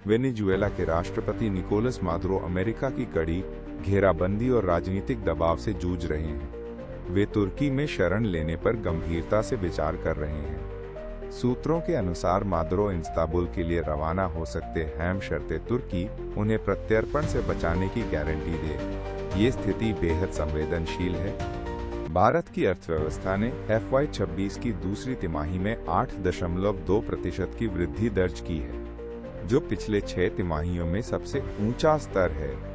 Venezuela के राष्ट्रपति Nicolas Maduro America की कड़ी घेराबंदी और राजनीतिक दबाव से जूझ रहे हैं। वे तुर्की में शरण लेने पर गंभीरता से विचार कर रहे हैं। सूत्रों के अनुसार मादुरो इस्तांबुल के लिए रवाना हो सकते हैं, शर्ते तुर्की उन्हें प्रत्यर्पण से बचाने की गारंटी दे। ये स्थिति बेहद संवेदनशील है। भारत की अर्थव्यवस्था ने FY26 की दूसरी तिमाही में 8.2% की वृद्धि दर्ज की है, जो पिछले 6 तिमाहियों में सबसे ऊंचा स्तर है।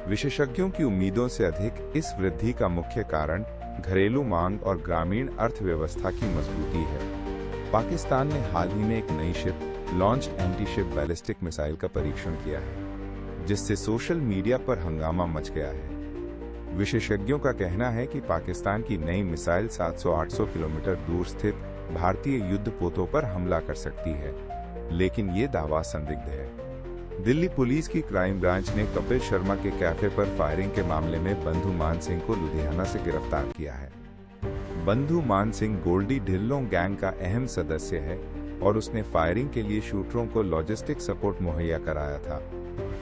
विशेषज्ञों की उम्मीदों से अधिक इस वृद्धि का मुख्य कारण घरेलू मांग और ग्रामीण अर्थव्यवस्था की मजबूती है। पाकिस्तान ने हाल ही में एक नई ship launch anti-ship ballistic missile का परीक्षण किया है, जिससे सोशल मीडिया पर हंगामा मच गया है। विशेषज्ञों का कहना है कि पाकिस्तान की नई मिसाइल 700-800 किलोमीटर दूर स्थित भारतीय युद्धपोतों पर हमला कर सकती है, लेकिन ये दावा संदिग्ध है। दिल्ली पुलिस की क्राइम ब्रांच ने कपिल शर्मा के कैफे पर फायरिंग के मामले में बंधु मान सिंह को लुधियाना से गिरफ्तार किया है। बंधु मान सिंह गोल्डी ढिल्लों गैंग का अहम सदस्य है और उसने फायरिंग के लिए शूटरों को लॉजिस्टिक सपोर्ट मुहैया कराया था।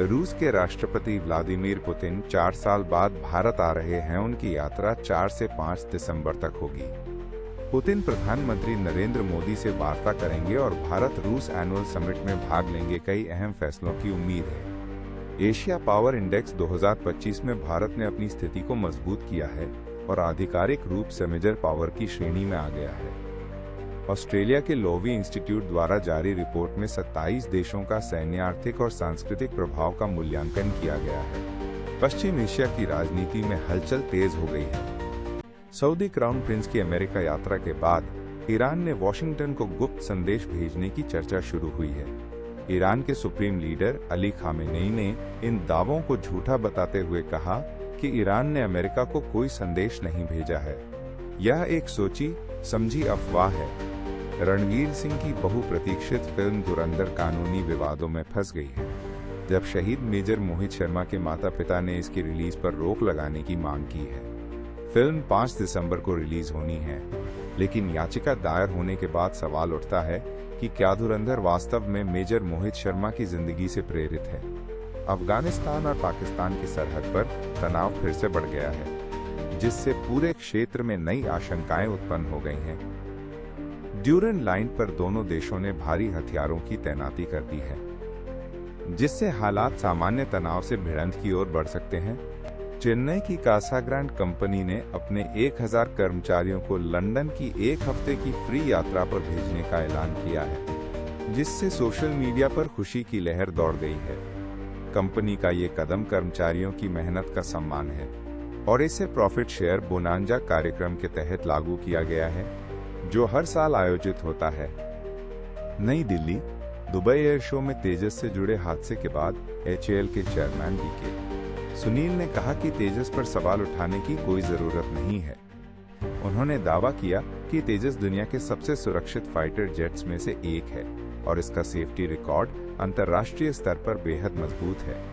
रूस के राष्ट्रपति व्लादिमीर पुतिन 4 साल बाद भारत आ रहे हैं। उनकी यात्रा 4 से 5 दिसंबर तक होगी। पुतिन प्रधानमंत्री नरेंद्र मोदी से वार्ता करेंगे और भारत रूस एनुअल समिट में भाग लेंगे। कई अहम फैसलों की उम्मीद है। एशिया पावर इंडेक्स 2025 में भारत ने अपनी स्थिति को मजबूत किया है और आधिकारिक रूप से मेजर पावर की श्रेणी में आ गया है। ऑस्ट्रेलिया के लोवी इंस्टीट्यूट द्वारा जारी रिपोर्ट में 27 देशों का सैन्य, आर्थिक और सांस्कृतिक प्रभाव का मूल्यांकन किया गया है। पश्चिम एशिया की राजनीति में हलचल तेज हो गई है। सऊदी क्राउन प्रिंस की अमेरिका यात्रा के बाद ईरान ने वॉशिंगटन को गुप्त संदेश भेजने की चर्चा शुरू हुई है। ईरान के सुप्रीम लीडर अली खामेनेई ने इन दावों को झूठा बताते हुए कहा कि ईरान ने अमेरिका को कोई संदेश नहीं भेजा है। यह एक सोची समझी अफवाह है। रणवीर सिंह की बहुप्रतीक्षित फिल्म धुरंधर कानूनी विवादों में फंस गई है। जब शहीद मेजर मोहित शर्मा के माता-पिता ने इसकी रिलीज पर रोक लगाने की मांग की है। फिल्म 5 दिसंबर को रिलीज होनी है, लेकिन याचिका दायर होने के बाद सवाल उठता है कि क्या धुरंधर वास्तव में मेजर मोहित शर्मा की जिंदगी से प्रेरित है। अफगानिस्तान और पाकिस्तान की सरहद पर तनाव फिर से बढ़ गया है, जिससे पूरे क्षेत्र में नई आशंकाएं उत्पन्न हो गई हैं। ड्यूरन लाइन पर दोनों देशों ने भारी हथियारों की तैनाती कर दी है, जिससे हालात सामान्य तनाव से भिड़ंत की ओर बढ़ सकते हैं। चेन्नई की कासाग्रांड कंपनी ने अपने 1000 कर्मचारियों को लंदन की 1 हफ्ते की फ्री यात्रा पर भेजने का ऐलान किया है, जिससे सोशल मीडिया पर खुशी की लहर दौड़ गई है। कंपनी का ये कदम कर्मचारियों की मेहनत का सम्मान है और इसे प्रॉफिट शेयर बोनांजा कार्यक्रम के तहत लागू किया गया है, जो हर साल आयोजित होता है। नई दिल्ली दुबई एयर शो में तेजस से जुड़े हादसे के बाद HAL के चेयरमैन DK सुनील ने कहा कि तेजस पर सवाल उठाने की कोई जरूरत नहीं है। उन्होंने दावा किया कि तेजस दुनिया के सबसे सुरक्षित फाइटर जेट्स में से एक है और इसका सेफ्टी रिकॉर्ड अंतर्राष्ट्रीय स्तर पर बेहद मजबूत है।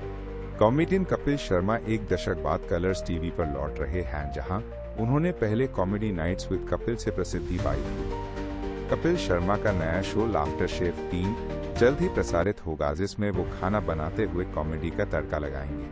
कॉमेडियन कपिल शर्मा एक दशक बाद कलर्स टीवी पर लौट रहे हैं, जहां उन्होंने पहले कॉमेडी नाइट्स विद कपिल से प्रसिद्धि पाई थी। कपिल शर्मा का नया शो लाफ्टर शेफ 3 जल्द ही प्रसारित होगा, जिसमें वो खाना बनाते हुए कॉमेडी का तड़का लगाएंगे।